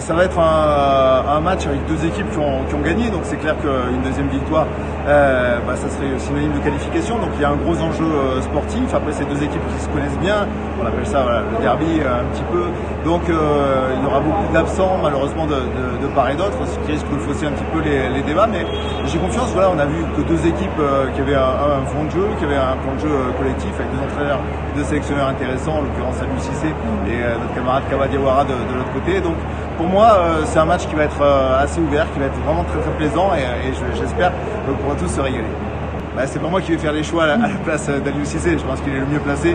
Ça va être un match avec deux équipes qui ont gagné, donc c'est clair qu'une deuxième victoire, ça serait synonyme de qualification. Donc il y a un gros enjeu sportif. Après, ces deux équipes qui se connaissent bien, on appelle ça le derby un petit peu. Donc il y aura beaucoup d'absents malheureusement de part et d'autre, ce qui risque de fausser un petit peu les débats. Mais j'ai confiance. Voilà, on a vu que deux équipes qui avaient un fond de jeu, qui avaient un plan de jeu collectif avec deux entraîneurs, deux sélectionneurs intéressants, en l'occurrence Aliou Cissé et notre camarade Kaba Diawara de l'autre côté. Donc pour moi, c'est un match qui va être assez ouvert, qui va être vraiment très plaisant et j'espère qu'on pourra tous se régaler. C'est pas moi qui vais faire les choix à la place d'Aliou Cissé. Je pense qu'il est le mieux placé.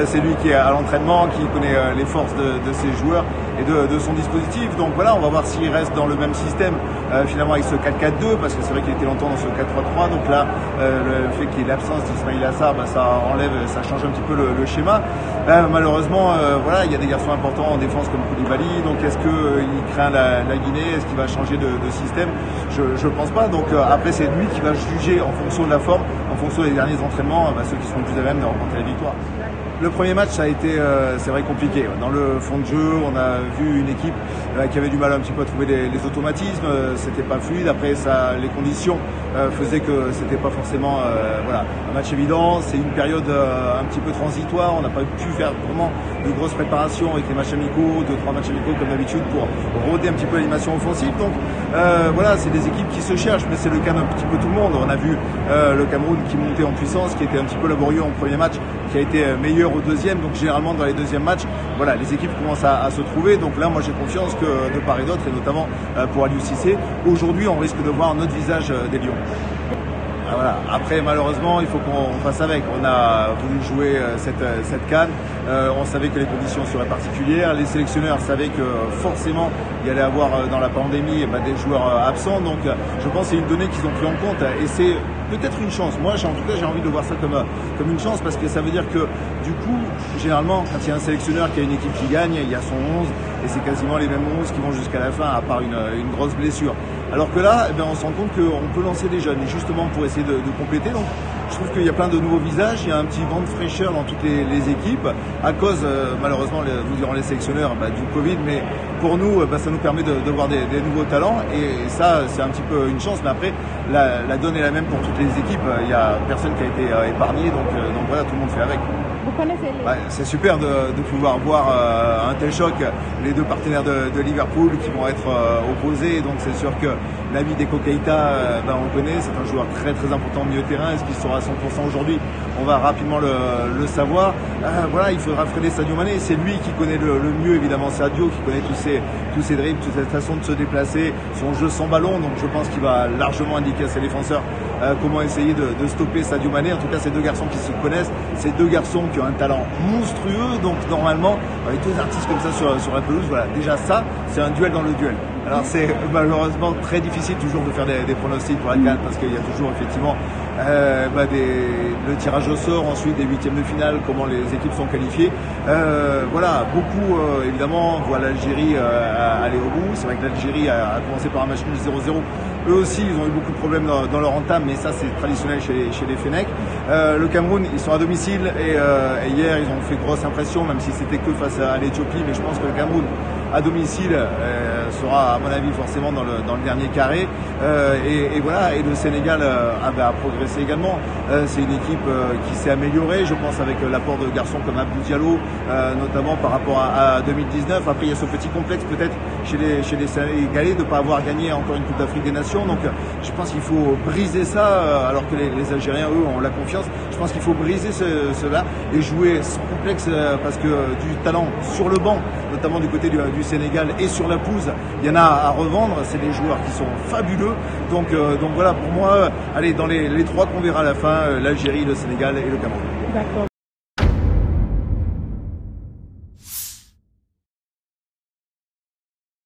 C'est lui qui est à l'entraînement, qui connaît les forces de ses joueurs et de son dispositif. Donc voilà, on va voir s'il reste dans le même système finalement avec ce 4-4-2, parce que c'est vrai qu'il était longtemps dans ce 4-3-3. Donc là, le fait qu'il y ait l'absence d'Ismail Assar, ça enlève, ça change un petit peu le schéma. Malheureusement, voilà, il y a des garçons importants en défense comme Koulibaly. Donc est-ce qu'il craint la Guinée? Est-ce qu'il va changer de système? Je pense pas. Donc après, c'est lui qui va juger en fonction de la forme, en fonction des derniers entraînements, ceux qui sont le plus à même de remporter la victoire. Le premier match, ça a été, c'est vrai, compliqué. Dans le fond de jeu, on a vu une équipe qui avait du mal un petit peu à trouver les automatismes. C'était pas fluide. Après, les conditions faisaient que c'était pas forcément, un match évident. C'est une période un petit peu transitoire. On n'a pas pu faire vraiment de grosses préparations avec les matchs amicaux, 2-3 matchs amicaux comme d'habitude pour rôder un petit peu l'animation offensive. Donc c'est des équipes qui se cherchent, mais c'est le cas d'un petit peu tout le monde. On a vu le Cameroun qui montait en puissance, qui était un petit peu laborieux en premier match, qui a été meilleur au deuxième. Donc généralement dans les deuxièmes matchs, les équipes commencent à se trouver. Donc là, moi j'ai confiance que de part et d'autre, et notamment pour Aliou Cissé, aujourd'hui on risque de voir un autre visage des Lions. Après, malheureusement, il faut qu'on fasse avec. On a voulu jouer cette CAN. On savait que les conditions seraient particulières. Les sélectionneurs savaient que forcément, il y allait avoir dans la pandémie des joueurs absents. Donc, je pense que c'est une donnée qu'ils ont pris en compte. Et c'est peut-être une chance. Moi, en tout cas, j'ai envie de voir ça comme une chance, parce que ça veut dire que, du coup, généralement, quand il y a un sélectionneur qui a une équipe qui gagne, il y a son 11 et c'est quasiment les mêmes 11 qui vont jusqu'à la fin, à part une grosse blessure. Alors que là, on se rend compte qu'on peut lancer des jeunes, et justement pour essayer de compléter. Donc, je trouve qu'il y a plein de nouveaux visages, il y a un petit vent de fraîcheur dans toutes les équipes, à cause, malheureusement, nous dirons les sélectionneurs, du Covid, mais pour nous, ça nous permet de voir des nouveaux talents, et ça, c'est un petit peu une chance. Mais après, la donne est la même pour toutes les équipes. Il n'y a personne qui a été épargné, donc voilà, tout le monde fait avec. Vous connaissez c'est super de pouvoir voir un tel choc, les deux partenaires de Liverpool qui vont être opposés. Donc c'est sûr que Naby Deko Keïta, on le connaît, c'est un joueur très important au milieu de terrain. Est-ce qu'il sera à 100% aujourd'hui? On va rapidement le savoir. Il faudra freiner Sadio Mané. C'est lui qui connaît le mieux, évidemment, Sadio, qui connaît tous ses dribbles, toute cette façon de se déplacer, son jeu sans ballon. Donc je pense qu'il va largement indiquer à ses défenseurs comment essayer de stopper Sadio Mané. En tout cas, ces deux garçons qui se connaissent, ces deux garçons qui ont un talent monstrueux. Donc normalement, avec deux artistes comme ça sur la pelouse, déjà ça, c'est un duel dans le duel. Alors c'est malheureusement très difficile toujours de faire des pronostics pour la CAN, parce qu'il y a toujours effectivement le tirage au sort, ensuite des huitièmes de finale, comment les équipes sont qualifiées. Beaucoup évidemment voient l'Algérie aller au bout. C'est vrai que l'Algérie a commencé par un match nul 0-0. Eux aussi, ils ont eu beaucoup de problèmes dans leur entame, mais ça c'est traditionnel chez les Fennecs. Le Cameroun, ils sont à domicile, et hier ils ont fait grosse impression, même si c'était que face à l'Éthiopie. Mais je pense que le Cameroun à domicile sera, à mon avis, forcément dans le dernier carré. Et le Sénégal a progressé également. C'est une équipe qui s'est améliorée, je pense, avec l'apport de garçons comme Abdou Diallo, notamment par rapport à 2019. Après, il y a ce petit complexe peut-être chez les Sénégalais de ne pas avoir gagné encore une Coupe d'Afrique des Nations. Donc je pense qu'il faut briser ça, alors que les Algériens, eux, ont la confiance. Je pense qu'il faut briser cela et jouer sans complexe, parce que du talent sur le banc, notamment du côté du Sénégal, et sur la pelouse, il y en a à revendre. C'est des joueurs qui sont fabuleux. Donc voilà, pour moi, allez, dans les trois qu'on verra à la fin, l'Algérie, le Sénégal et le Cameroun. D'accord.